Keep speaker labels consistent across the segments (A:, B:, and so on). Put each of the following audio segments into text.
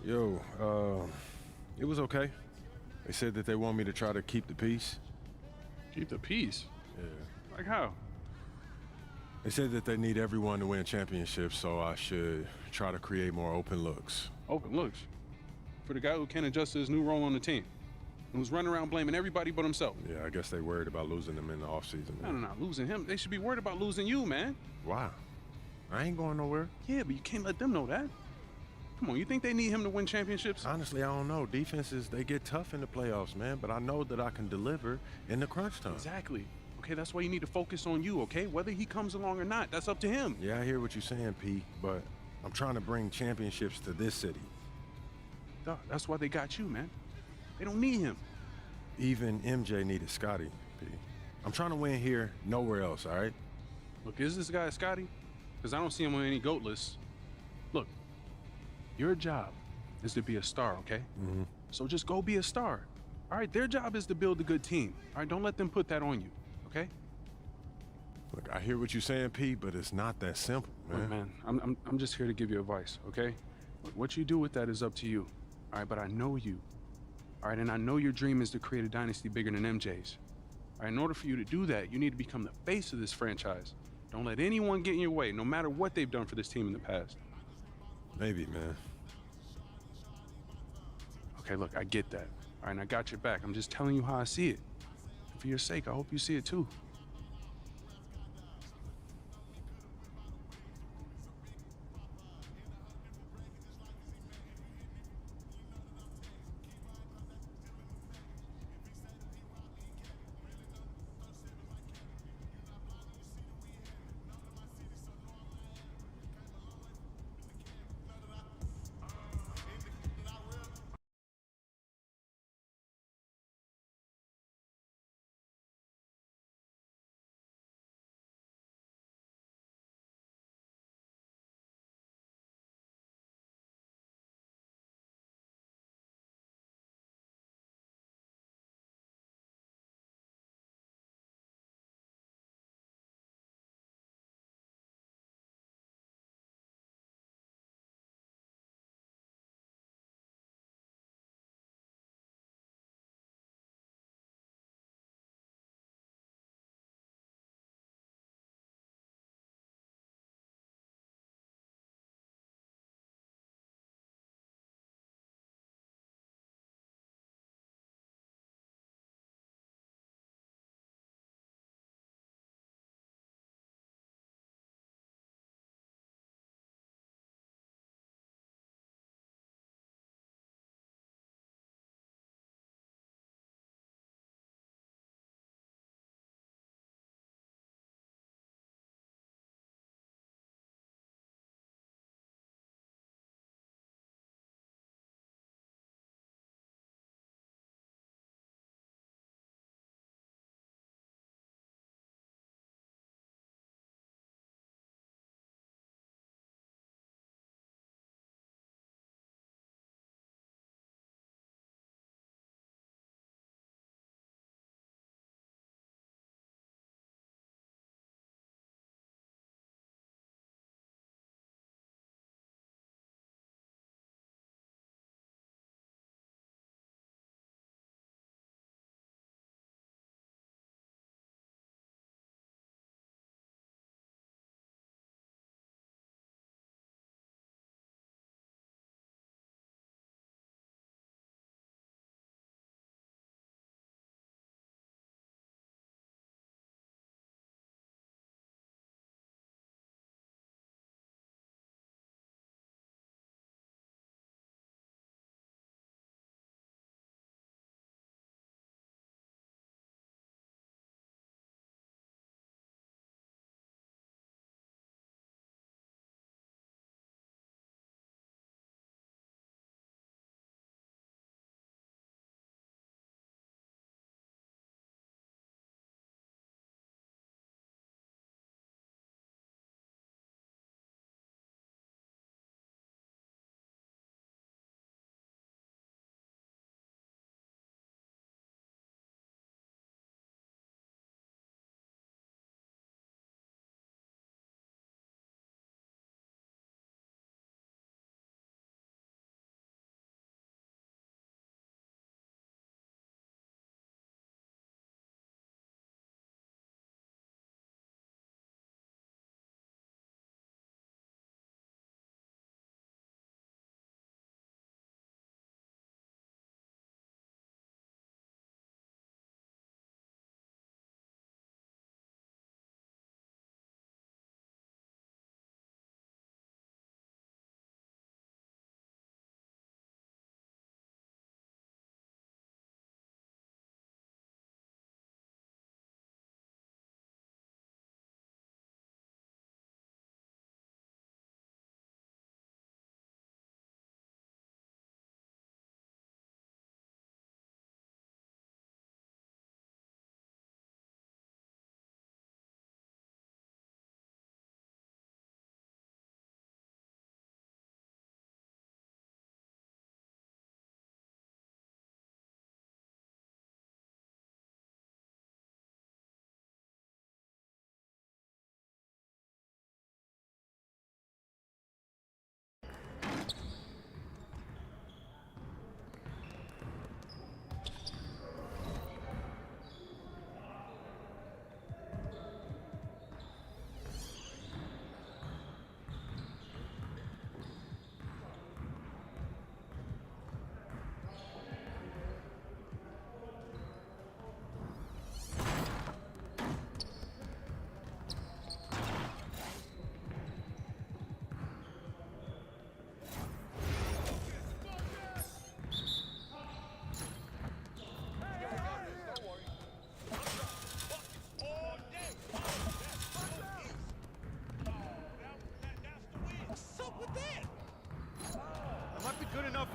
A: Yo, it was okay. They said that they want me to try to keep the peace.
B: Keep the peace.
A: Yeah.
B: Like how?
A: They said that they need everyone to win championships, so I should try to create more open looks.
B: Open looks. For the guy who can't adjust to his new role on the team. And who's running around blaming everybody but himself.
A: Yeah, I guess they worried about losing them in the offseason.
B: No, losing him. They should be worried about losing you, man.
A: Why? I ain't going nowhere.
B: Yeah, but you can't let them know that. Come on, you think they need him to win championships?
A: Honestly, I don't know. Defenses, they get tough in the playoffs, man, but I know that I can deliver in the crunch time.
B: Exactly. Okay, that's why you need to focus on you, okay? Whether he comes along or not, that's up to him.
A: Yeah, I hear what you're saying, P, but I'm trying to bring championships to this city.
B: Duh, that's why they got you, man. They don't need him.
A: Even MJ needed Scotty, P. I'm trying to win here, nowhere else, all right?
B: Look, is this guy Scotty? Because I don't see him on any GOAT lists. Look, your job is to be a star, okay?
A: Mm-hmm.
B: So just go be a star. All right, their job is to build a good team. All right, don't let them put that on you, okay?
A: Look, I hear what you're saying, P, but it's not that simple, man.
B: Look, man, I'm just here to give you advice, okay? What you do with that is up to you. All right, but I know you. All right, and I know your dream is to create a dynasty bigger than MJ's. All right, in order for you to do that, you need to become the face of this franchise. Don't let anyone get in your way, no matter what they've done for this team in the past.
A: Maybe, man.
B: Okay, look, I get that. All right, and I got your back. I'm just telling you how I see it. And for your sake, I hope you see it too.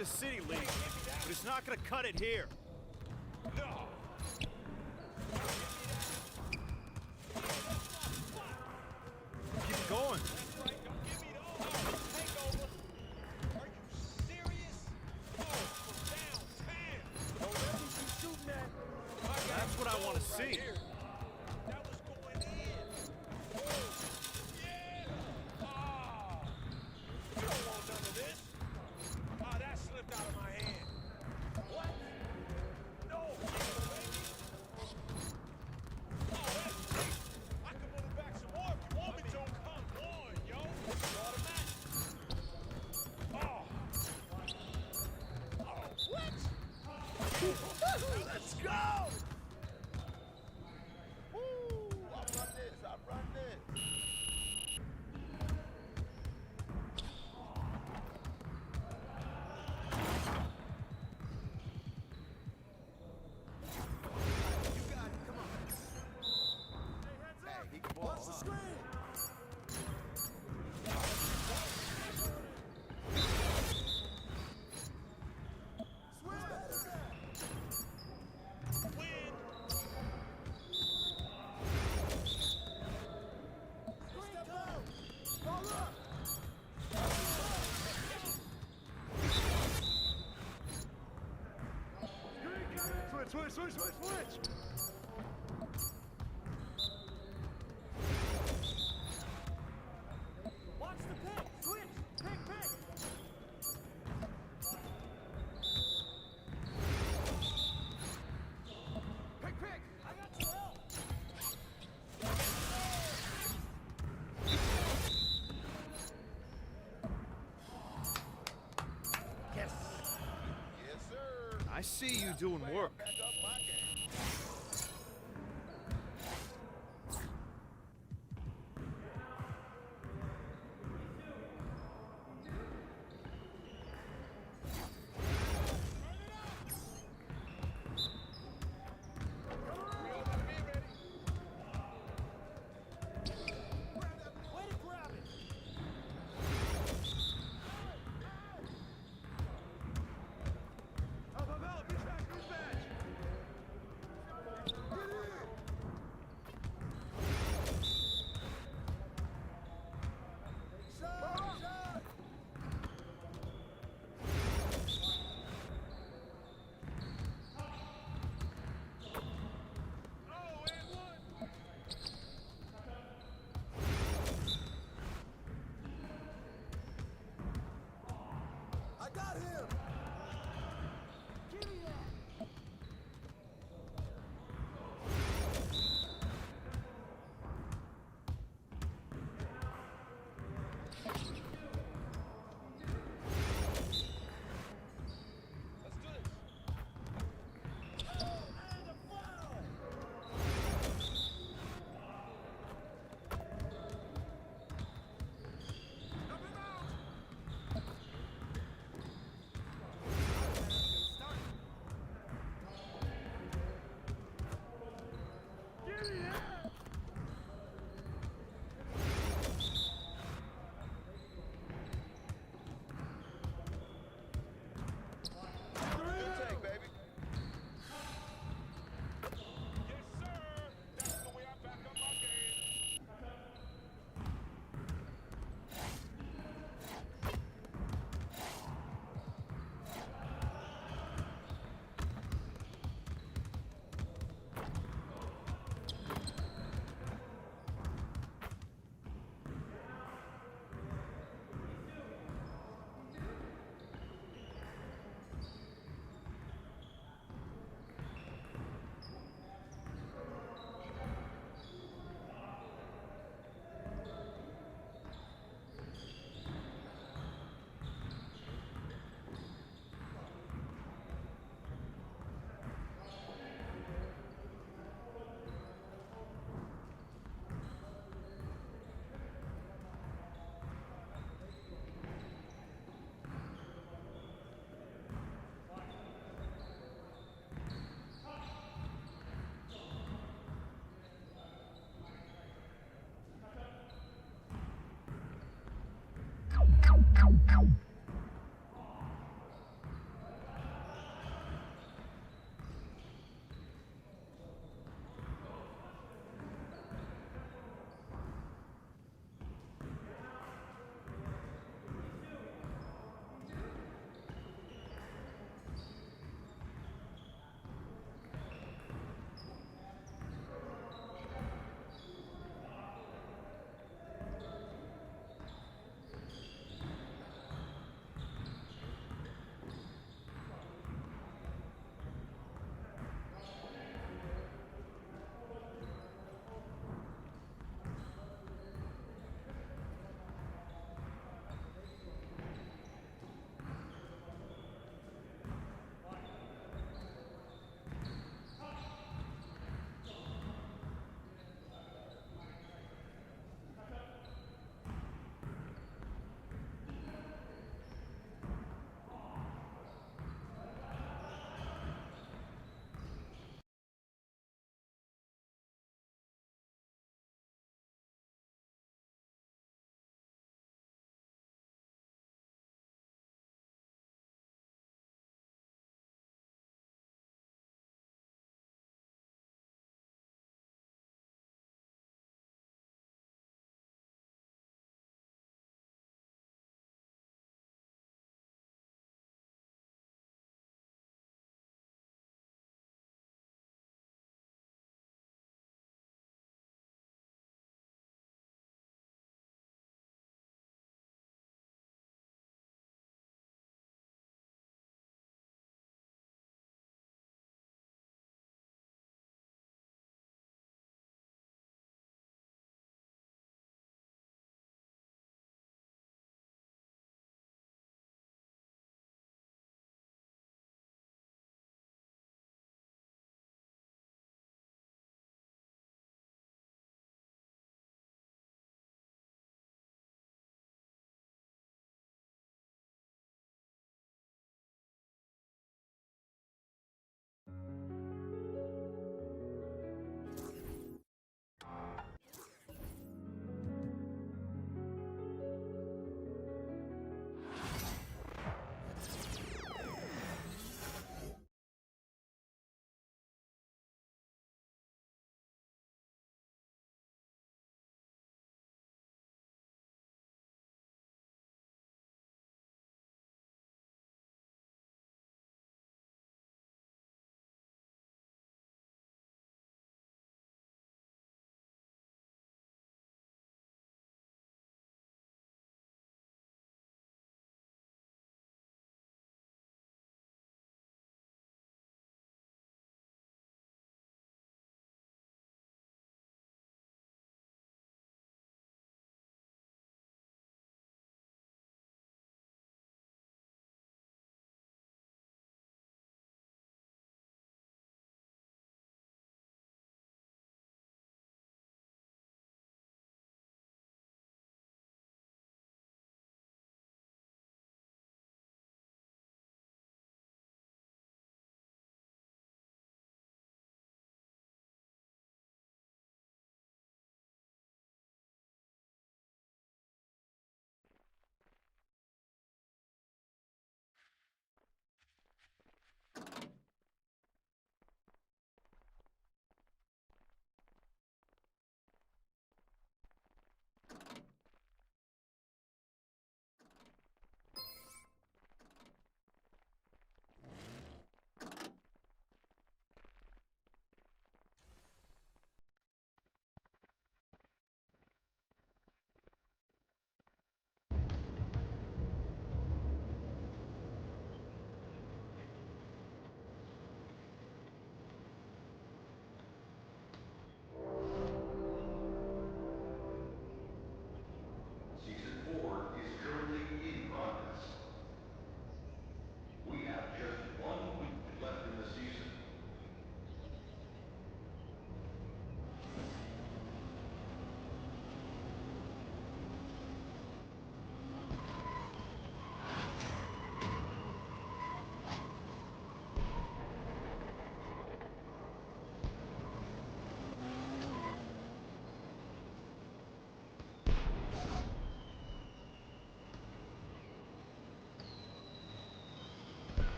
C: the City League, but it's not gonna cut it here.
D: No.
C: Keep it going. That's what I want to see.
D: That was going in. Yeah. You don't want none of this. That slipped out of my hand. What? No. That's great. I can move it back some more if you want me to. Come on, yo. Automatic. What? Let's go! Woo! I run this. You got it, come on. Hey, he can ball. Watch the screen! Switch! Watch the pick! Switch! Pick! Pick! I got your help! Yes! Yes, sir!
C: I see you doing work.
D: Back up my game.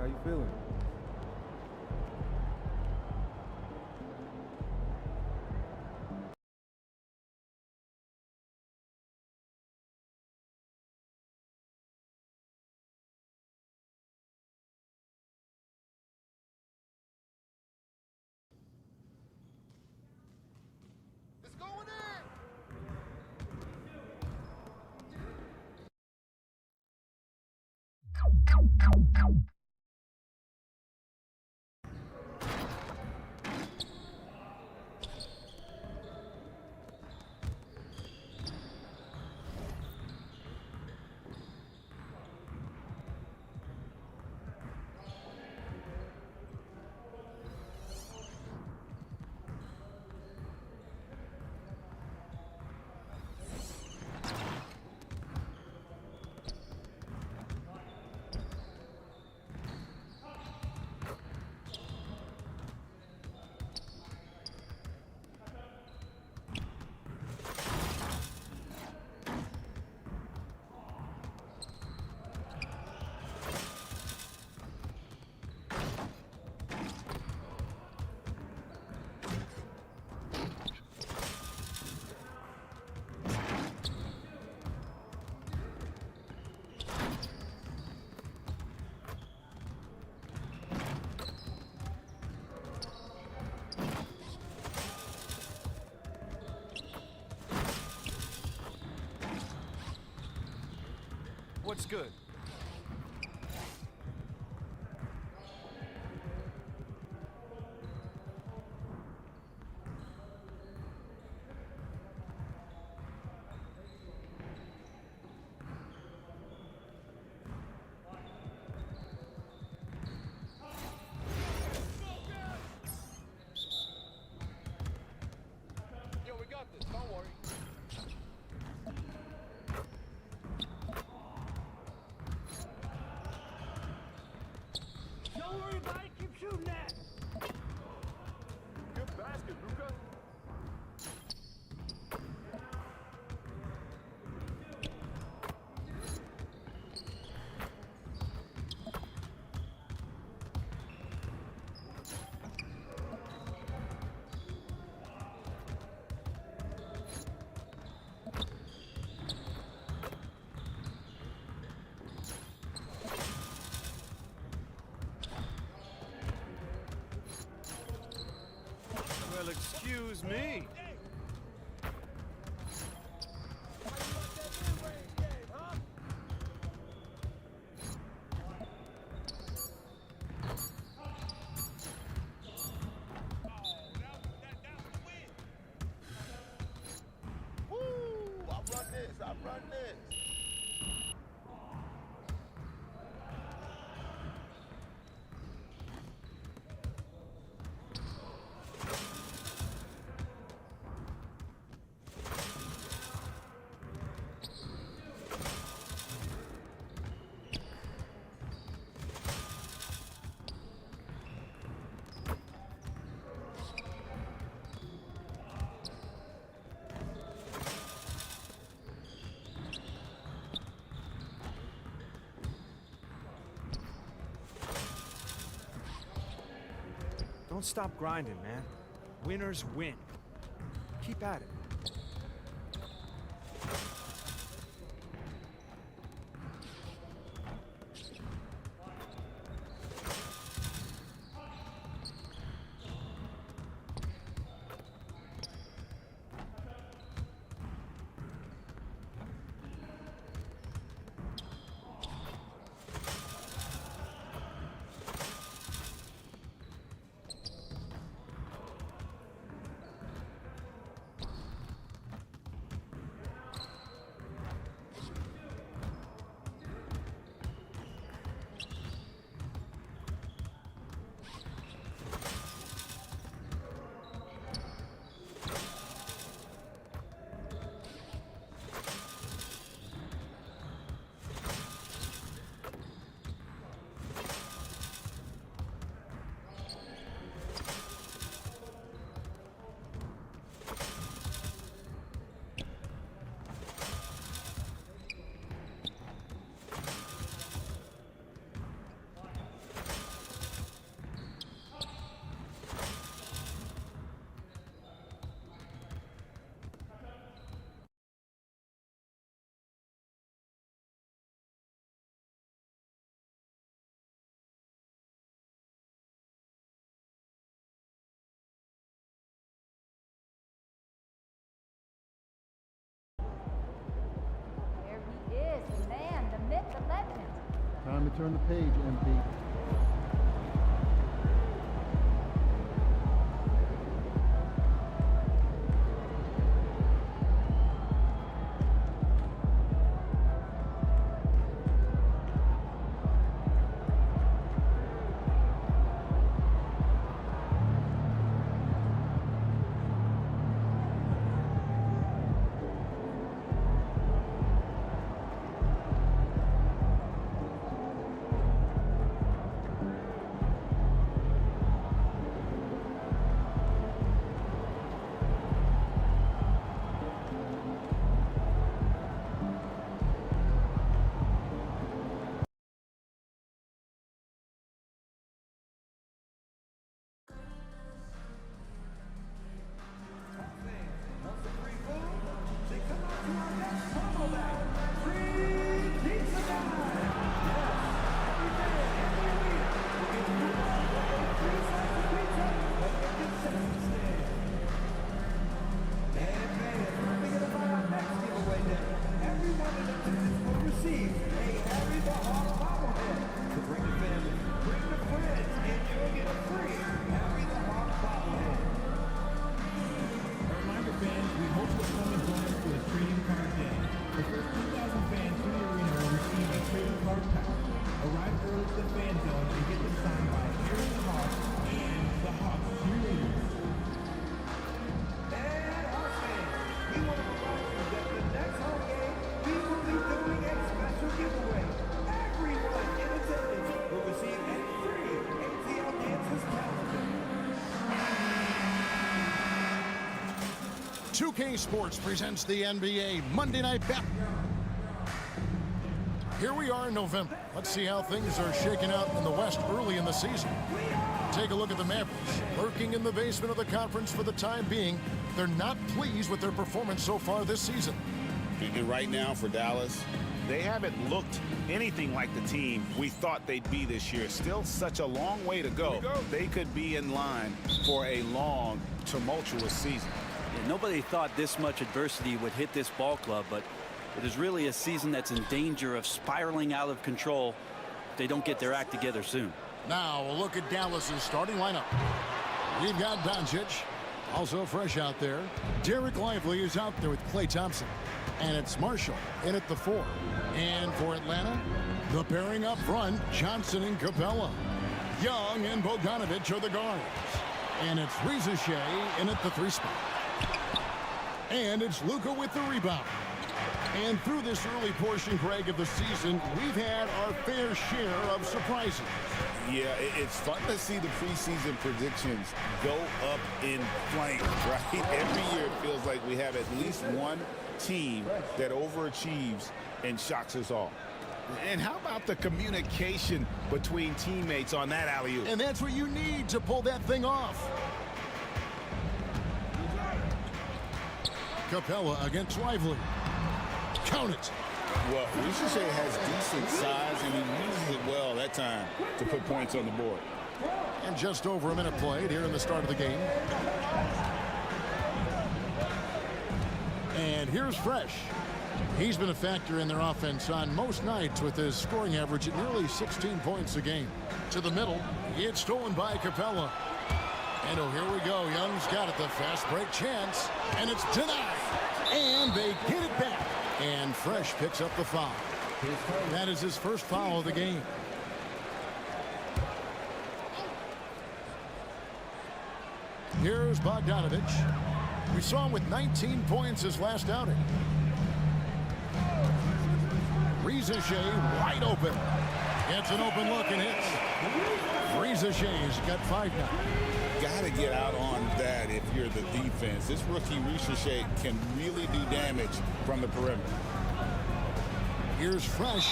E: you feeling?
D: It's going in! What's good? Yo, we got this, don't worry.
F: Don't worry about it, keep shooting that!
D: Good basket, Luka.
C: Well, excuse me.
D: Woo! I run this, I run this.
C: Don't stop grinding, man. Winners win. Keep at it.
E: Time to turn the page, MP.
G: Sports presents the NBA Monday Night Bet. Here we are in November. Let's see how things are shaking out in the West early in the season. Take a look at the Mavericks, lurking in the basement of the conference for the time being. They're not pleased with their performance so far this season.
H: And right now for Dallas, they haven't looked anything like the team we thought they'd be this year. Still such a long way to go. They could be in line for a long, tumultuous season.
I: Yeah, nobody thought this much adversity would hit this ball club, but it is really a season that's in danger of spiraling out of control if they don't get their act together soon.
G: Now a look at Dallas's starting lineup. We've got Doncic, also fresh out there. Derek Lively is out there with Klay Thompson. And it's Marshall in at the 4. And for Atlanta, the pairing up front, Johnson and Capella. Young and Bogdanovich are the guards. And it's Reza Shea in at the 3 spot. And it's Luka with the rebound. And through this early portion, Greg, of the season, we've had our fair share of surprises.
H: Yeah, it's fun to see the preseason predictions go up in flames, right? Every year it feels like we have at least one team that overachieves and shocks us all. And how about the communication between teammates on that alley-oop?
G: And that's what you need to pull that thing off. Capella against Lively. Count it.
H: Well, Ricochet has decent size, and he uses it well that time to put points on the board.
G: And just over a minute played here in the start of the game. And here's Fresh. He's been a factor in their offense on most nights with his scoring average at nearly 16 points a game. To the middle, it's stolen by Capella. And oh, here we go. Young's got it, the fast break chance. And it's denied. And they get it back. And Fresh picks up the foul. That is his first foul of the game. Here's Bogdanovich. We saw him with 19 points his last outing. Reza Shea wide open. Gets an open look and hits. Reza Shea's got 5 now.
H: Got to get out on that if you're the defense. This rookie Reza Shea can really do damage from the perimeter.
G: Here's Fresh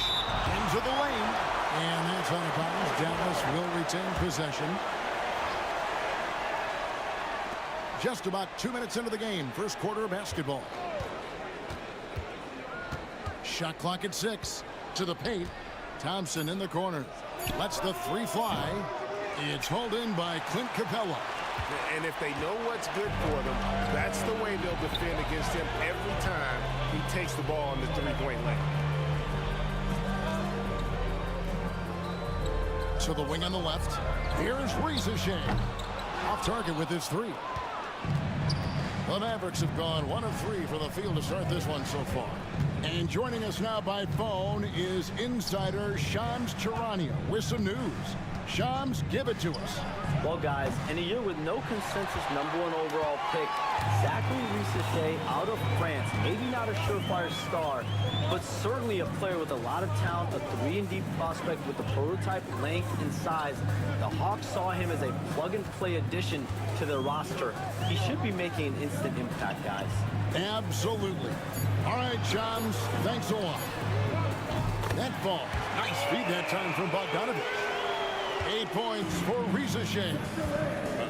G: into the lane. And that's out of bounds. Dallas will retain possession. Just about 2 minutes into the game. First quarter of basketball. Shot clock at 6. To the paint. Thompson in the corner. Lets the 3 fly. It's hauled in by Clint Capella.
H: And if they know what's good for them, that's the way they'll defend against him every time he takes the ball in the 3-point lane.
G: to the wing on the left. Here's Riesesheim. Off target with his three. The Mavericks have gone 1 of 3 for the field to start this one so far. And joining us now by phone is insider Shams Charania with some news. Shams, give it to us.
E: Well, guys, in a year with no consensus #1 overall pick, Zachary Riesesheim out of France, maybe not a surefire star, but certainly a player with a lot of talent, a 3-and-D prospect with the prototype length and size. The Hawks saw him as a plug-and-play addition to their roster. He should be making an instant impact, guys.
G: Absolutely. All right, Shams, thanks a lot. That ball, nice feed that time from Bogdanovich. 8 points for Riesesheim.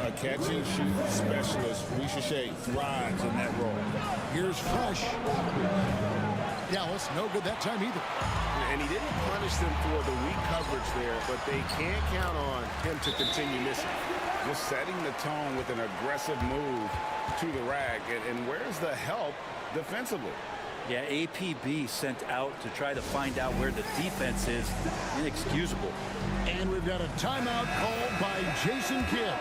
H: A catch-and-shoot specialist. Riesesheim thrives in that role.
G: Here's Fresh. Dallas, no good that time either.
J: And he didn't punish them for the weak coverage there, but they can't count on him to continue missing.
H: Just setting the tone with an aggressive move to the rack. And where's the help defensively?
I: Yeah, APB sent out to try to find out where the defense is. Inexcusable.
G: And we've got a timeout called by Jason Kidd.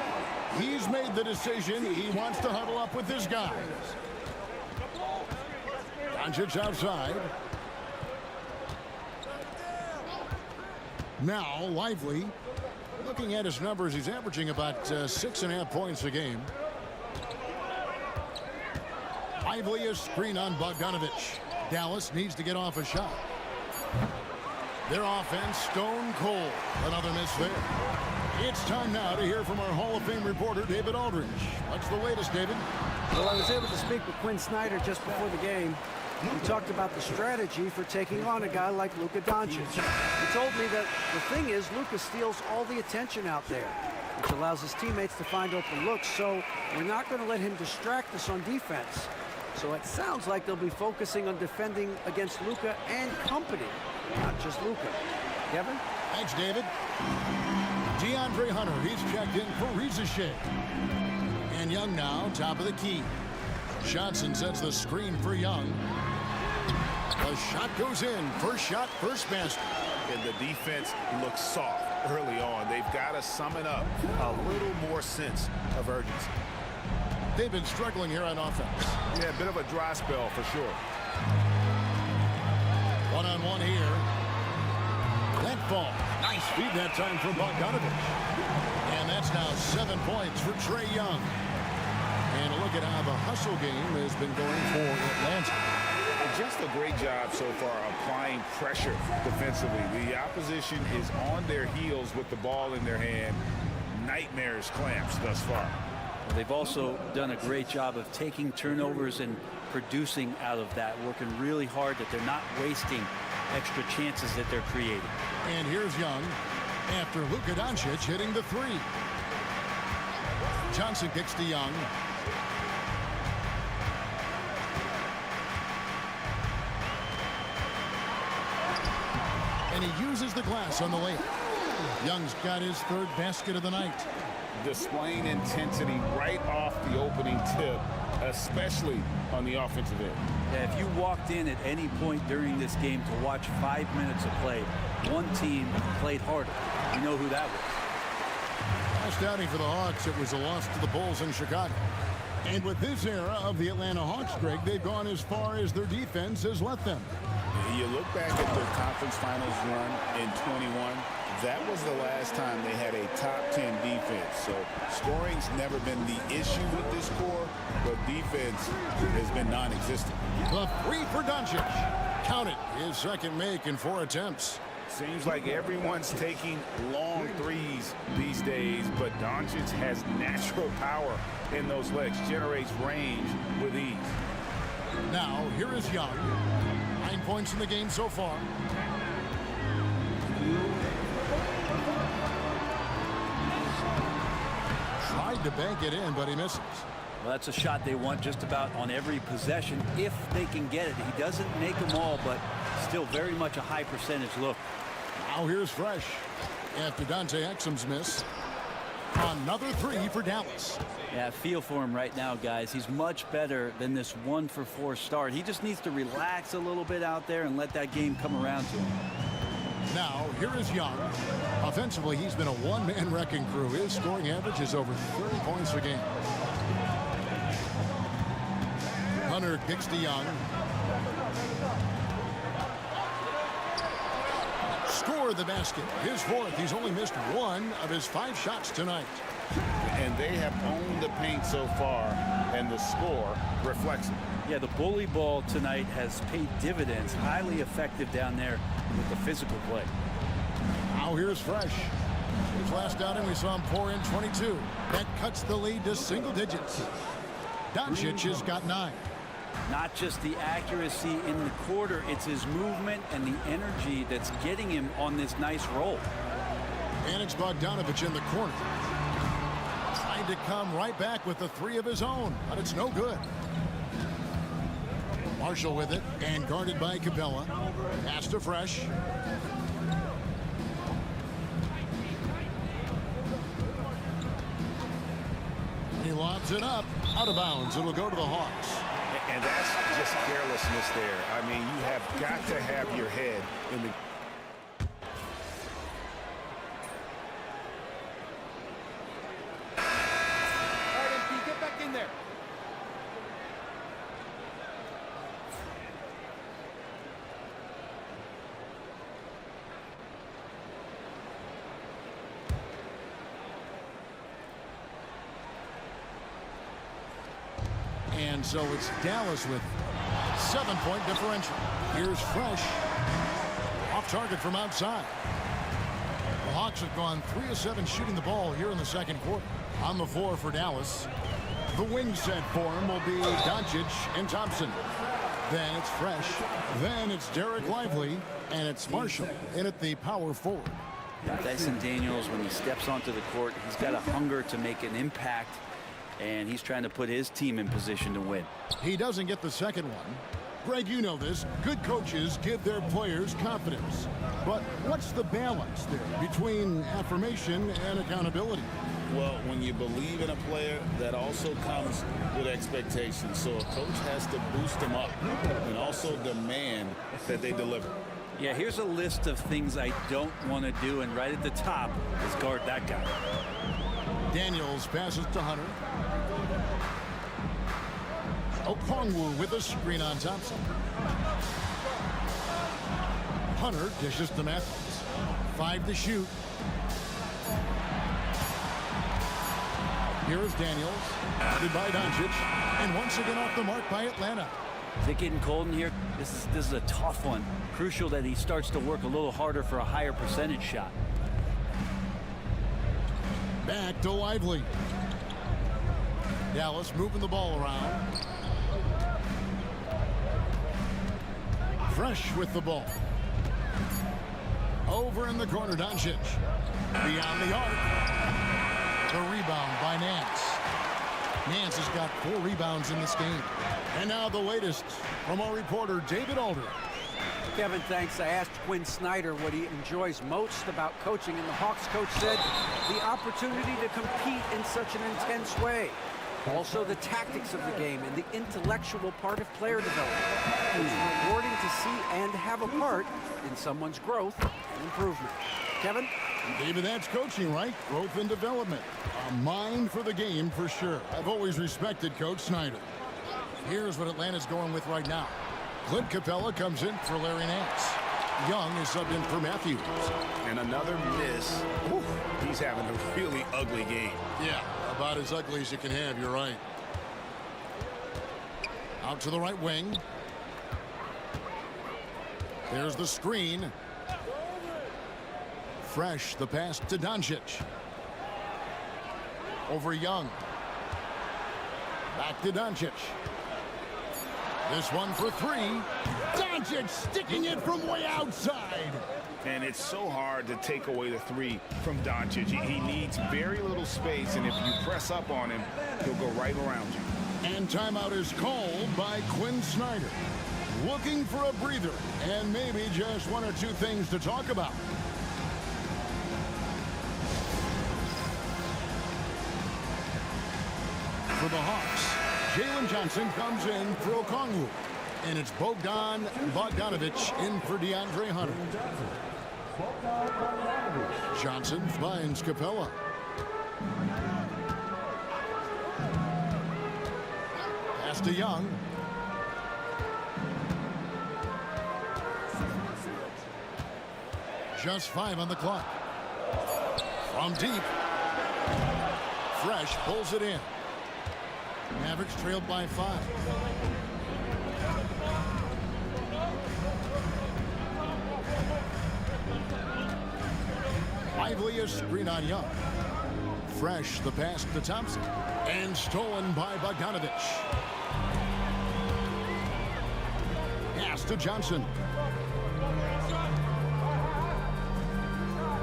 G: He's made the decision. He wants to huddle up with his guys. Doncic outside. Now, Lively. Looking at his numbers, he's averaging about 6.5 points a game. Lively, a screen on Bogdanovich. Dallas needs to get off a shot. Their offense, stone cold. Another miss there. It's time now to hear from our Hall of Fame reporter, David Aldridge. What's the latest, David?
F: Well, I was able to speak with Quinn Snyder just before the game. We talked about the strategy for taking on a guy like Luka Doncic. He told me that the thing is Luka steals all the attention out there, which allows his teammates to find open looks, so we're not going to let him distract us on defense. So it sounds like they'll be focusing on defending against Luka and company, not just Luka. Kevin?
G: Thanks, David. DeAndre Hunter, he's checked in for Riesesheim. And Young now, top of the key. Johnson sets the screen for Young. The shot goes in. First shot, first basket.
H: And the defense looks soft early on. They've got to summon up a little more sense of urgency.
G: They've been struggling here on offense.
H: Yeah, a bit of a dry spell for sure.
G: One-on-one here. That ball. Nice feed that time from Bogdanovich. And that's now 7 points for Trae Young. And a look at how the hustle game has been going for Atlanta.
H: Just a great job so far applying pressure defensively. The opposition is on their heels with the ball in their hand. Nightmares clamps thus far.
I: They've also done a great job of taking turnovers and producing out of that, working really hard that they're not wasting extra chances that they're creating.
G: And here's Young after Luka Doncic hitting the three. Johnson kicks to Young. And he uses the glass on the layup. Young's got his third basket of the night.
H: Displaying intensity right off the opening tip, especially on the offensive end.
I: Yeah, if you walked in at any point during this game to watch 5 minutes of play, one team played harder. You know who that was.
G: Last outing for the Hawks, it was a loss to the Bulls in Chicago. And with this era of the Atlanta Hawks, Greg, they've gone as far as their defense has let them.
H: You look back at the conference finals run in 21. That was the last time they had a top 10 defense. So scoring's never been the issue with this core, but defense has been non-existent.
G: The three for Doncic. Count it. His second make in 4 attempts.
H: Seems like everyone's taking long threes these days, but Doncic has natural power in those legs, generates range with ease.
G: Now, here is Young. 9 points in the game so far. Tried to bank it in, but he misses.
I: Well, that's a shot they want just about on every possession if they can get it. He doesn't make them all, but still very much a high percentage look.
G: Now here's Fresh after Dante Exum's miss. Another three for Dallas.
I: Yeah, feel for him right now, guys. He's much better than this 1-for-4 start. He just needs to relax a little bit out there and let that game come around to him.
G: Now, here is Young. Offensively, he's been a one-man wrecking crew. His scoring average is over 30 points a game. Hunter kicks to Young. Scored the basket. His fourth. He's only missed one of his 5 shots tonight.
H: And they have owned the paint so far, and the score reflects it.
I: Yeah, the bully ball tonight has paid dividends. Highly effective down there with the physical play.
G: Now here's Fresh. His last outing, we saw him pour in 22. That cuts the lead to single digits. Doncic has got 9.
I: Not just the accuracy in the quarter, it's his movement and the energy that's getting him on this nice roll.
G: And it's Bogdanovich in the corner. Trying to come right back with the 3 of his own, but it's no good. Marshall with it, and guarded by Capella. Pass to Fresh. He lobs it up, out of bounds. It'll go to the Hawks.
H: And that's just carelessness there. I mean, you have got to have your head in the...
J: All right, MP, get back in there.
G: And so it's Dallas with 7-point differential. Here's Fresh. Off target from outside. The Hawks have gone 3 of 7 shooting the ball here in the second quarter. On the floor for Dallas. The wing set for him will be Doncic and Thompson. Then it's Fresh. Then it's Derek Lively. And it's Marshall in at the power forward.
I: Dyson Daniels, when he steps onto the court, he's got a hunger to make an impact, and he's trying to put his team in position to win.
G: He doesn't get the second one. Greg, you know this. Good coaches give their players confidence. But what's the balance there between affirmation and accountability?
H: Well, when you believe in a player, that also comes with expectations. So a coach has to boost them up and also demand that they deliver.
I: Yeah, here's a list of things I don't want to do, and right at the top is guard that guy.
G: Daniels passes to Hunter. Okongwu with a screen on Thompson. Hunter dishes to Matthews. 5 to shoot. Here is Daniels. Guarded by Doncic. And once again off the mark by Atlanta.
I: Is it getting cold in here? This is a tough one. Crucial that he starts to work a little harder for a higher percentage shot.
G: Back to Lively. Dallas moving the ball around. Fresh with the ball. Over in the corner, Doncic. Beyond the arc. The rebound by Nance. Nance has got 4 rebounds in this game. And now the latest from our reporter, David Aldridge.
F: Kevin, thanks. I asked Quinn Snyder what he enjoys most about coaching, and the Hawks coach said the opportunity to compete in such an intense way. Also, the tactics of the game and the intellectual part of player development. It's rewarding to see and have a part in someone's growth and improvement. Kevin?
G: David, that's coaching, right? Growth and development. A mind for the game for sure. I've always respected Coach Snyder. Here's what Atlanta's going with right now. Clint Capella comes in for Larry Nance. Young is subbed in for Matthews.
H: And another miss. Whew, he's having a really ugly game.
G: Yeah, about as ugly as you can have, you're right. Out to the right wing. There's the screen. Fresh, the pass to Doncic. Over Young. Back to Doncic. This one for 3. Doncic sticking it from way outside.
H: And it's so hard to take away the 3 from Doncic. He needs very little space, and if you press up on him, he'll go right around you.
G: And timeout is called by Quinn Snyder. Looking for a breather and maybe just 1 or 2 things to talk about. For the Hawks, Jalen Johnson comes in for Okongwu. And it's Bogdanovich in for DeAndre Hunter. Johnson finds Capella. Pass to Young. Just 5 on the clock. From deep. Fresh pulls it in. Mavericks trailed by 5. Lively a screen on Young. Fresh the pass to Thompson. And stolen by Bogdanovich. Pass to Johnson.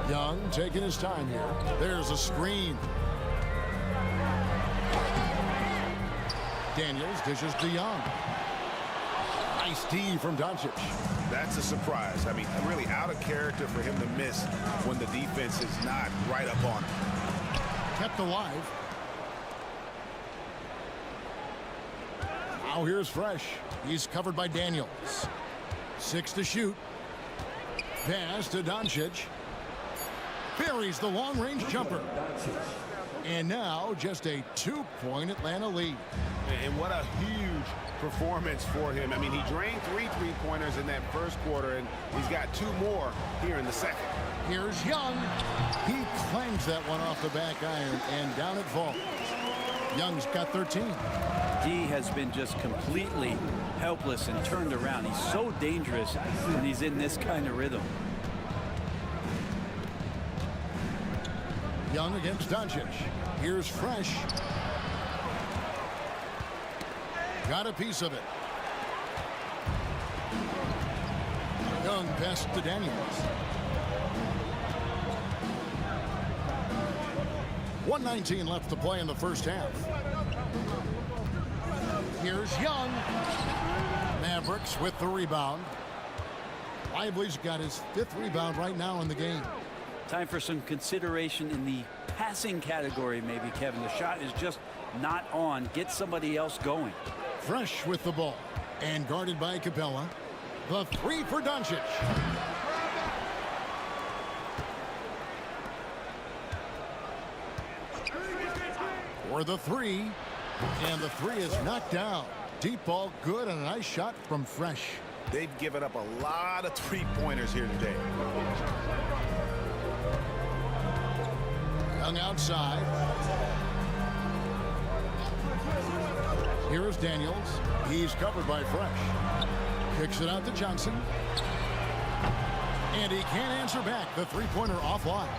G: Young taking his time here. There's a screen. Daniels dishes to Young. Nice D from Doncic.
H: That's a surprise. I mean, really out of character for him to miss when the defense is not right up on him.
G: Kept alive. Now here's Fresh. He's covered by Daniels. 6 to shoot. Pass to Doncic. Buries the long-range jumper. And now just a 2-point Atlanta lead.
H: And what a huge performance for him. I mean, he drained 3 3-pointers in that first quarter, and he's got 2 more here in the second.
G: Here's Young. He clangs that one off the back iron, and down it falls. Young's got 13.
I: D has been just completely helpless and turned around. He's so dangerous when he's in this kind of rhythm.
G: Young against Doncic. Here's Fresh. Got a piece of it. Young pass to Daniels. 1:19 left to play in the first half. Here's Young. Mavericks with the rebound. Lively's got his 5th rebound right now in the game.
I: Time for some consideration in the passing category, maybe, Kevin. The shot is just not on. Get somebody else going.
G: Fresh with the ball. And guarded by Capella. The 3 for Doncic. For the 3. And the 3 is knocked down. Deep ball good and a nice shot from Fresh.
H: They've given up a lot of 3-pointers here today.
G: Young outside. Here is Daniels. He's covered by Fresh. Kicks it out to Johnson. And he can't answer back. The 3-pointer offline.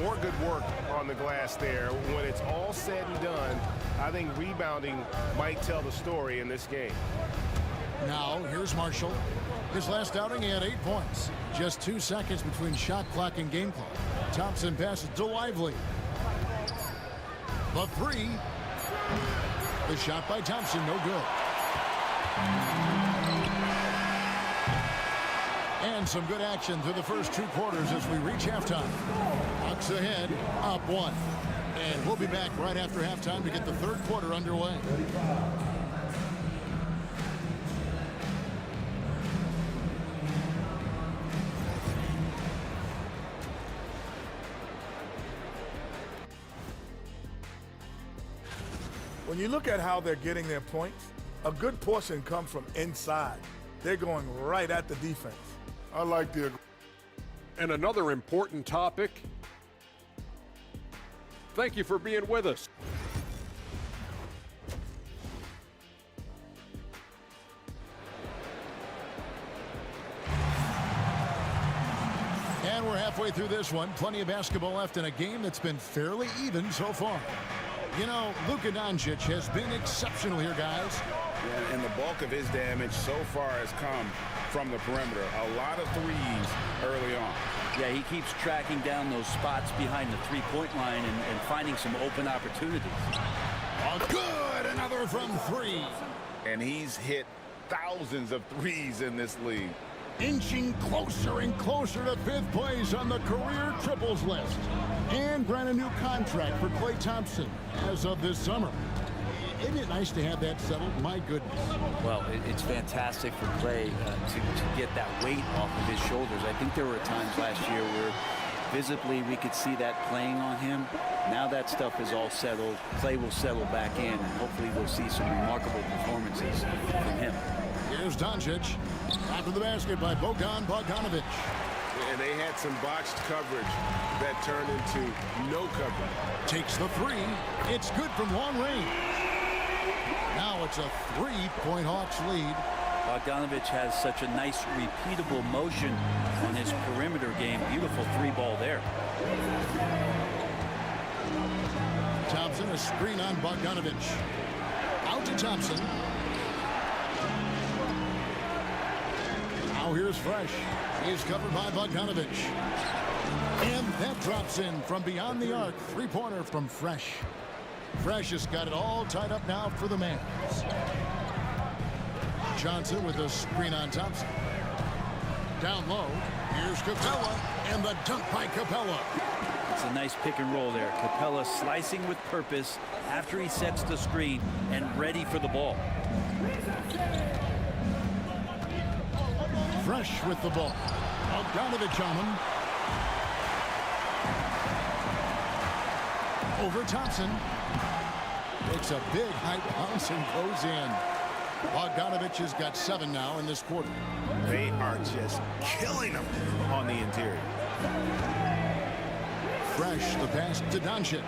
J: More good work on the glass there. When it's all said and done, I think rebounding might tell the story in this game.
G: Now, here's Marshall. His last outing, he had 8 points. Just 2 seconds between shot clock and game clock. Thompson passes to Lively. The 3. The shot by Thompson, no good. And some good action through the first 2 quarters as we reach halftime. Bucks ahead, up 1. And we'll be back right after halftime to get the 3rd quarter underway.
K: When you look at how they're getting their points, a good portion comes from inside. They're going right at the defense.
J: I like the...
L: And another important topic. Thank you for being with us.
G: And we're halfway through this one. Plenty of basketball left in a game that's been fairly even so far. You know, Luka Doncic has been exceptional here, guys.
H: Yeah, and the bulk of his damage so far has come from the perimeter. A lot of threes early on.
I: Yeah, he keeps tracking down those spots behind the 3-point line and finding some open opportunities.
G: Oh, good! Another from 3.
H: And he's hit thousands of threes in this league.
G: Inching closer and closer to 5th place on the career triples list. And brand new contract for Klay Thompson as of this summer. Isn't it nice to have that settled? My goodness.
I: Well, it's fantastic for Clay to get that weight off of his shoulders. I think there were times last year where visibly we could see that playing on him. Now that stuff is all settled. Clay will settle back in, and hopefully we'll see some remarkable performances from him.
G: Here's Doncic. After the basket by Bogdan Bogdanovic.
J: And they had some botched coverage that turned into no coverage.
G: Takes the three. It's good from long range. Now it's a 3-point Hawks lead.
I: Bogdanovic has such a nice repeatable motion on his perimeter game. Beautiful three ball there.
G: Thompson, a screen on Bogdanovic. Out to Thompson. Now here's Fresh. He's covered by Bogdanovic. And that drops in from beyond the arc. Three-pointer from Fresh. Fresh has got it all tied up now for the Mavs. Johnson with a screen on Thompson. Down low. Here's Capella. And the dunk by Capella.
I: It's a nice pick and roll there. Capella slicing with purpose after he sets the screen and ready for the ball.
G: Fresh with the ball. Bogdanovic on him. Over Thompson. Makes a big high bounce and goes in. Bogdanovic has got 7 now in this quarter.
H: They are just killing them on the interior.
G: Fresh, the pass to Doncic.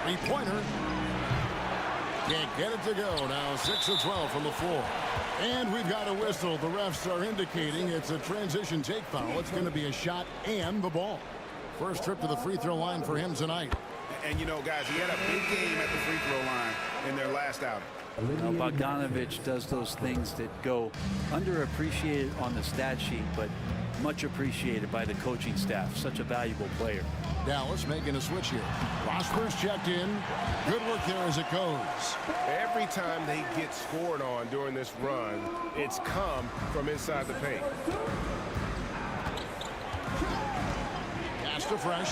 G: Three-pointer. Can't get it to go. Now 6 of 12 from the floor. And we've got a whistle. The refs are indicating it's a transition take foul. It's going to be a shot and the ball. First trip to the free throw line for him tonight.
H: And you know, guys, he had a big game at the free throw line in their last outing.
I: Now, Bogdanovic does those things that go underappreciated on the stat sheet, but much appreciated by the coaching staff. Such a valuable player.
G: Dallas making a switch here. Prosper's checked in. Good work there as it goes.
J: Every time they get scored on during this run, it's come from inside the paint.
G: Pass to Fresh.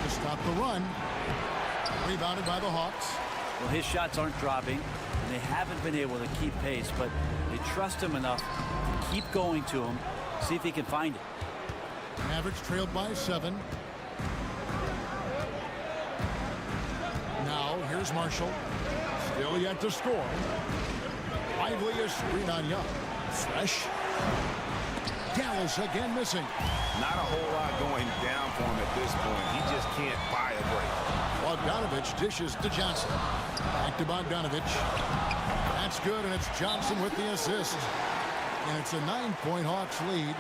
G: To stop the run. Rebounded by the Hawks.
I: Well, his shots aren't dropping, and they haven't been able to keep pace, but they trust him enough to keep going to him, see if he can find it.
G: Mavericks trailed by 7. Now here's Marshall. Still yet to score. Lively is screen on Young. Fresh. Dallas again missing.
H: Not a whole lot going down for him at this point. He just can't buy a break.
G: Bogdanovic dishes to Johnson. Back to Bogdanovic. That's good, and it's Johnson with the assist. And it's a 9-point Hawks lead.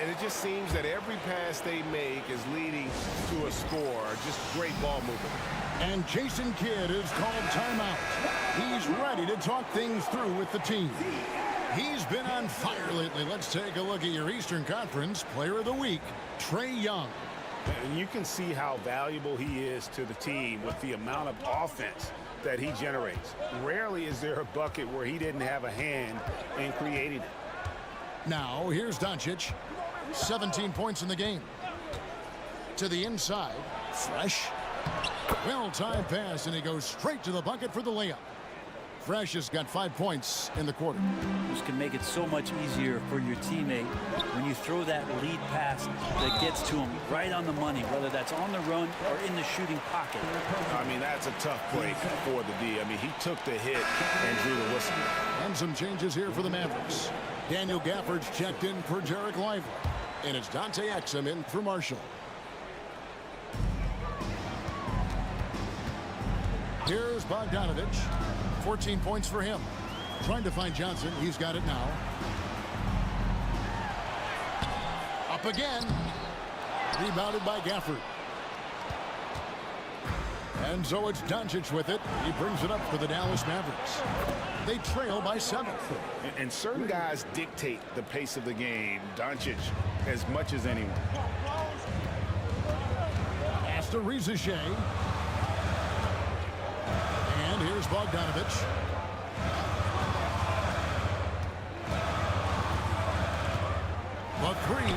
J: And it just seems that every pass they make is leading to a score. Just great ball movement.
G: And Jason Kidd is called timeout. He's ready to talk things through with the team. He's been on fire lately. Let's take a look at your Eastern Conference Player of the Week, Trae Young.
J: And you can see how valuable he is to the team with the amount of offense that he generates. Rarely is there a bucket where he didn't have a hand in creating it.
G: Now, here's Doncic. 17 points in the game. To the inside. Fresh. Well-timed pass, and he goes straight to the bucket for the layup. Fresh has got 5 points in the quarter.
I: This can make it so much easier for your teammate when you throw that lead pass that gets to him right on the money, whether that's on the run or in the shooting pocket.
J: I mean, that's a tough break for the D. I mean, he took the hit and drew the whistle.
G: And some changes here for the Mavericks. Daniel Gafford's checked in for Derek Lively. And it's Dante Exum in for Marshall. Here's Bogdanovic. 14 points for him. Trying to find Johnson. He's got it now. Up again. Rebounded by Gafford. And so it's Doncic with it. He brings it up for the Dallas Mavericks. They trail by 7.
J: And certain guys dictate the pace of the game. Doncic as much as anyone.
G: Pass to Rizachet. And here's Bogdanovic. The three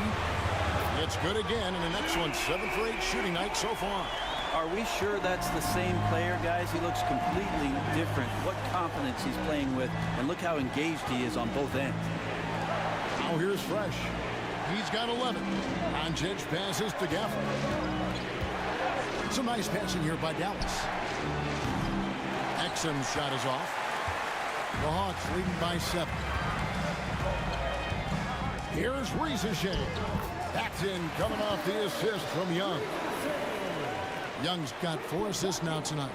G: It's good again, and an excellent 7 for 8 shooting night so far.
I: Are we sure that's the same player, guys? He looks completely different. What confidence he's playing with, and look how engaged he is on both ends.
G: Now here's Fresh. He's got 11. Doncic passes to Gafford. Some nice passing here by Dallas. Exum's shot is off. The Hawks leading by 7. Here's Risacher. Paxton coming off the assist from Young. Young's got 4 assists now tonight.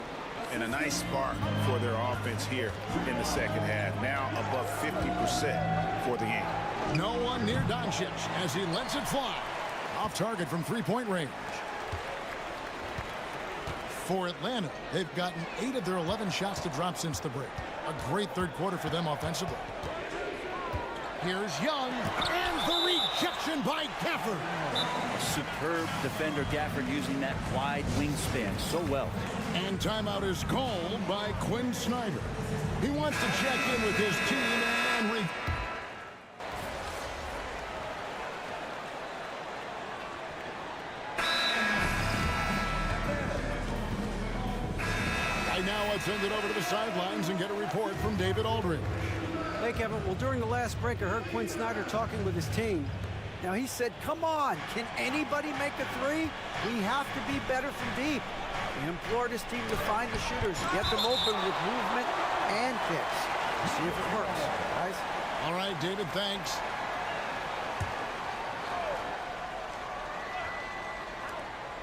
H: And a nice spark for their offense here in the second half. Now above 50% for the game.
G: No one near Doncic as he lets it fly. Off target from three-point range. For Atlanta, they've gotten 8 of their 11 shots to drop since the break. A great third quarter for them offensively. Here's Young, and the rejection by Gafford.
I: Superb defender Gafford using that wide wingspan so well.
G: And timeout is called by Quinn Snyder. He wants to check in with his team and right now, let's send it over to the sidelines and get a report from David Aldridge.
F: Hey, Kevin. Well, during the last break, I heard Quinn Snyder talking with his team. Now, he said, come on, can anybody make a 3? We have to be better from deep. He implored his team to find the shooters, get them open with movement and kicks. See if it works, guys.
G: All right, David, thanks.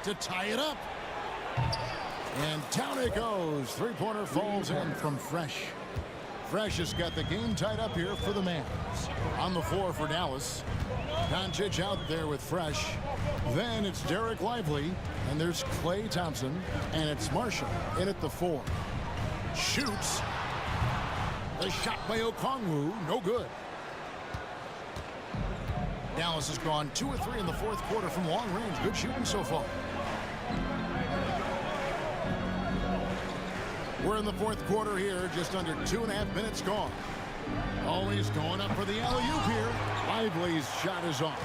G: To tie it up. And down it goes. Three-pointer falls in from Fresh. Fresh has got the game tied up here for the Mavs. On the floor for Dallas. Doncic out there with Fresh. Then it's Derek Lively. And there's Klay Thompson. And it's Marshall in at the 4. Shoots. The shot by Okongwu. No good. Dallas has gone 2 or 3 in the fourth quarter from long range. Good shooting so far. We're in the fourth quarter here, just under 2.5 minutes gone. Always going up for the alley-oop here. Lively's shot is off.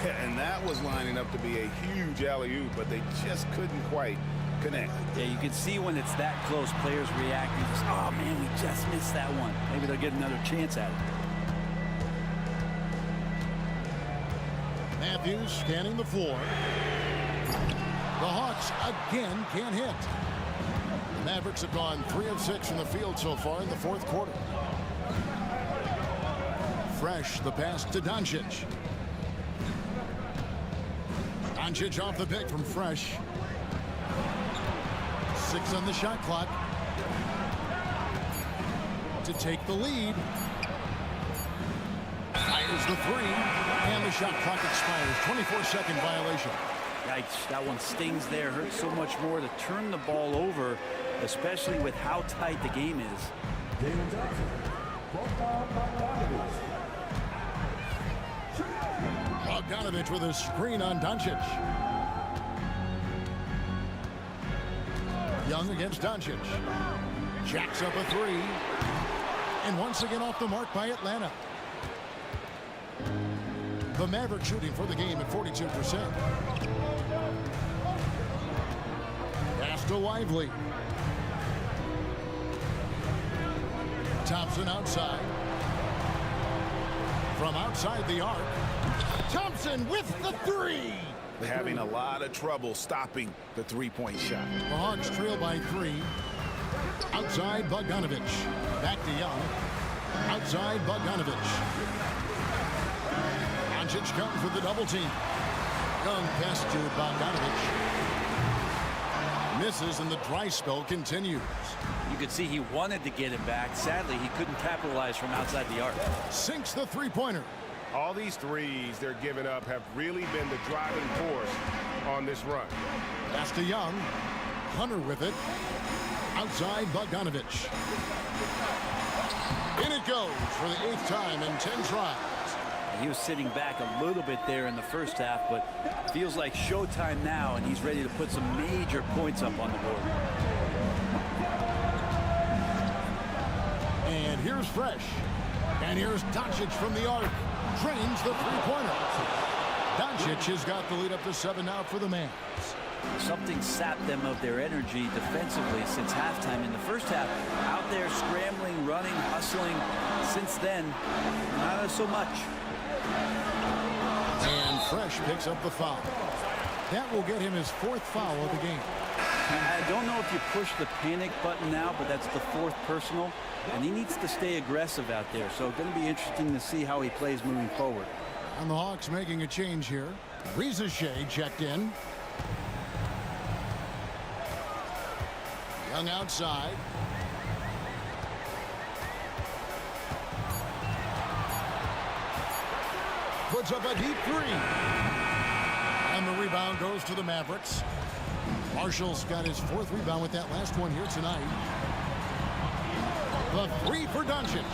H: Yeah, and that was lining up to be a huge alley-oop, but they just couldn't quite connect.
I: Yeah, you can see when it's that close, players reacting. Just, oh, man, we just missed that one. Maybe they'll get another chance at it.
G: Matthews scanning the floor. The Hawks again can't hit. The Mavericks have gone 3 of 6 from the field so far in the fourth quarter. Fresh, the pass to Doncic. Doncic off the pick from Fresh. 6 on the shot clock. To take the lead. Fires the 3. And the shot clock expires. 24-second violation.
I: Yikes, that one stings there. Hurts so much more to turn the ball over, especially with how tight the game is.
G: Bogdanovich with a screen on Doncic. Young against Doncic. Jacks up a 3. And once again off the mark by Atlanta. The Mavericks shooting for the game at 42%. Pass to Lively. Thompson outside. From outside the arc. Thompson with the 3.
H: Having a lot of trouble stopping the three-point shot.
G: The Hawks trail by 3. Outside Bogdanovich. Back to Young. Outside Bogdanovich. Doncic comes with the double team. Young pass to Bogdanovich. Misses and the dry spell continues.
I: You could see he wanted to get it back. Sadly, he couldn't capitalize from outside the arc.
G: Sinks the three-pointer.
J: All these threes they're giving up have really been the driving force on this run.
G: Pass to Young. Hunter with it. Outside Bogdanovich. In it goes for the 8th time in 10 tries.
I: He was sitting back a little bit there in the first half, but feels like showtime now, and he's ready to put some major points up on the board.
G: And here's Fresh. And here's Doncic from the arc. Drains the three-pointer. Doncic has got the lead up to 7 now for the Mavs.
I: Something sapped them of their energy defensively since halftime. In the first half, out there scrambling, running, hustling. Since then, not so much.
G: And Fresh picks up the foul. That will get him his 4th foul of the game.
I: I don't know if you push the panic button now, but that's the 4th personal, and he needs to stay aggressive out there. So it's going to be interesting to see how he plays moving forward.
G: And the Hawks making a change here. Reza Shea checked in. Young outside. Puts up a deep 3. And the rebound goes to the Mavericks. Marshall's got his 4th rebound with that last one here tonight. The 3 for Doncic.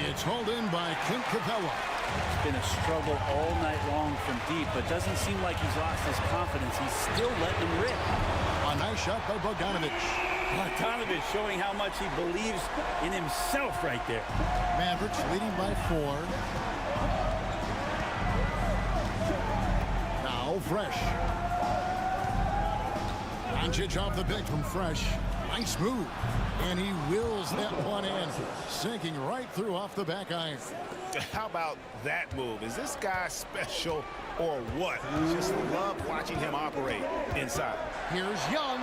G: It's hauled in by Clint Capella.
I: It's been a struggle all night long from deep, but doesn't seem like he's lost his confidence. He's still letting him rip.
G: A nice shot by Bogdanovic.
I: Bogdanovic showing how much he believes in himself right there.
G: Mavericks leading by 4. Now Fresh. Doncic off the bench from Fresh. Nice move. And he wills that one in. Sinking right through off the back iron.
J: How about that move? Is this guy special or what? Just love watching him operate inside.
G: Here's Young.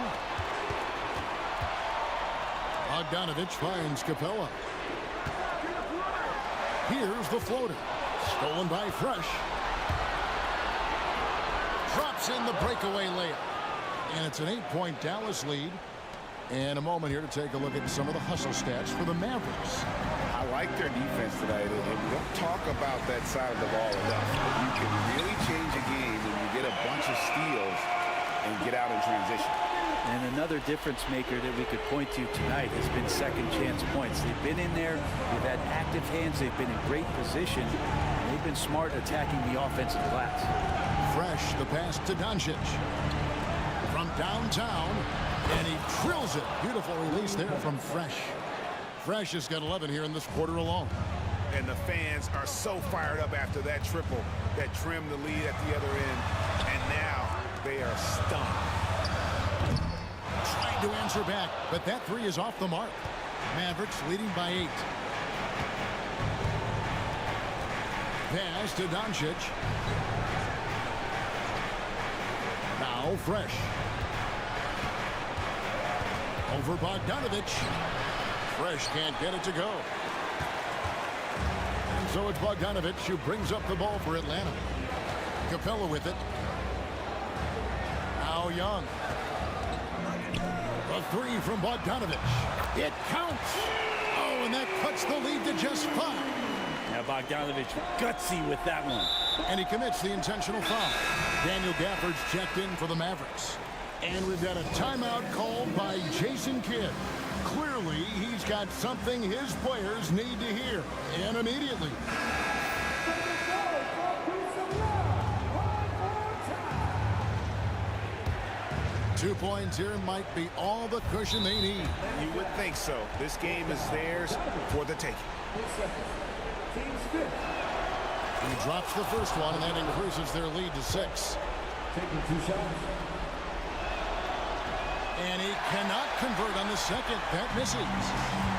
G: Bogdanovic finds Capella. Here's the floater. Stolen by Fresh. Drops in the breakaway layup. And it's an 8-point Dallas lead. And a moment here to take a look at some of the hustle stats for the Mavericks.
H: I like their defense tonight, and we don't talk about that side of the ball enough. You can really change a game when you get a bunch of steals and get out in transition.
I: And another difference maker that we could point to tonight has been second chance points. They've been in there, they've had active hands, they've been in great position, and they've been smart attacking the offensive glass.
G: Fresh, the pass to Doncic. From downtown, and he drills it. Beautiful release there from Fresh. Fresh has got 11 here in this quarter alone.
J: And the fans are so fired up after that triple that trimmed the lead at the other end. And now they are stunned.
G: Trying to answer back, but that 3 is off the mark. Mavericks leading by 8. Pass to Doncic. Now Fresh. Over Bogdanovic. Fresh can't get it to go. And so it's Bogdanovic who brings up the ball for Atlanta. Capella with it. Now Young. A 3 from Bogdanovic. It counts. Oh, and that cuts the lead to just 5.
I: Now Bogdanovic gutsy with that one.
G: And he commits the intentional foul. Daniel Gafford's checked in for the Mavericks. And we've got a timeout called by Jason Kidd. Clearly, he's got something his players need to hear. And immediately. Two points here might be all the cushion they need.
J: You would think so. This game is theirs for the taking.
G: He drops the first one, and that increases their lead to 6.
M: Taking 2 shots.
G: And he cannot convert on the second. That misses.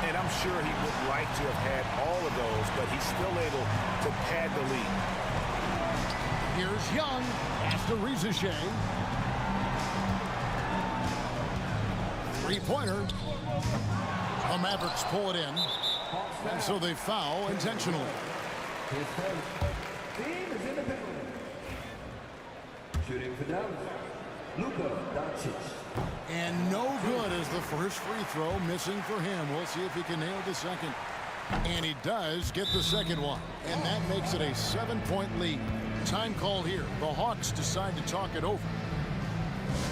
J: And I'm sure he would like to have had all of those, but he's still able to pad the lead.
G: Here's Young. Pass to Reza Shea. 3-pointer. The Mavericks pull it in. And so they foul intentionally.
M: His first team is in the penalty. Shooting for Dallas, Luka Doncic.
G: And no good as the first free throw missing for him. We'll see if he can nail the second. And he does get the second one. And that makes it a 7-point lead. Time call here. The Hawks decide to talk it over.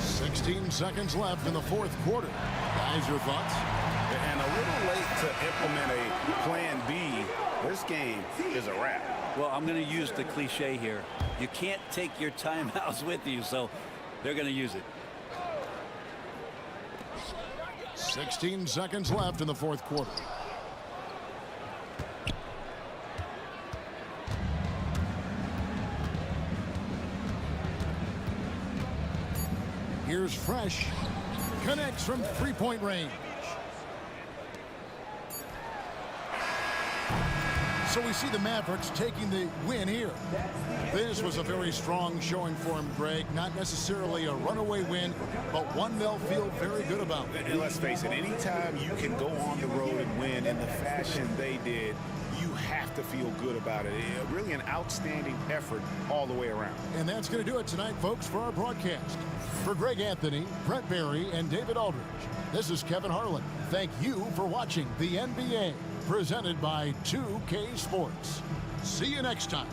G: 16 seconds left in the fourth quarter. Guys, your thoughts?
J: And a little late to implement a plan B. This game is a wrap.
I: Well, I'm going to use the cliche here. You can't take your timeouts with you, so they're going to use it.
G: 16 seconds left in the fourth quarter. Here's Fresh. Connects from three-point range. So we see the Mavericks taking the win here. This was a very strong showing for him, Greg. Not necessarily a runaway win, but one they'll feel very good about.
H: And let's face it, anytime you can go on the road and win in the fashion they did, you have to feel good about it. Really an outstanding effort all the way around.
G: And that's going to do it tonight, folks, for our broadcast. For Greg Anthony, Brett Barry, and David Aldridge, this is Kevin Harlan. Thank you for watching the NBA, presented by 2K Sports. See you next time.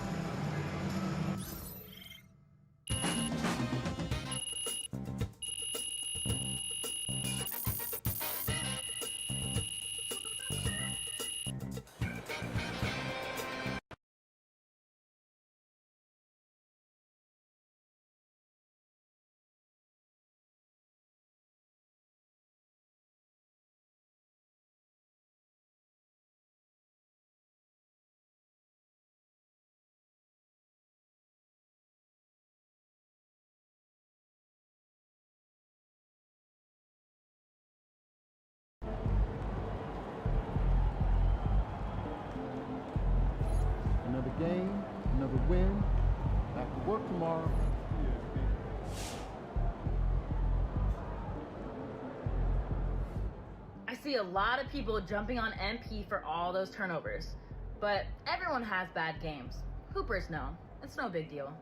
N: Another game, another win. Back to work tomorrow.
O: I see a lot of people jumping on MP for all those turnovers, but everyone has bad games. Hoopers know. It's no big deal.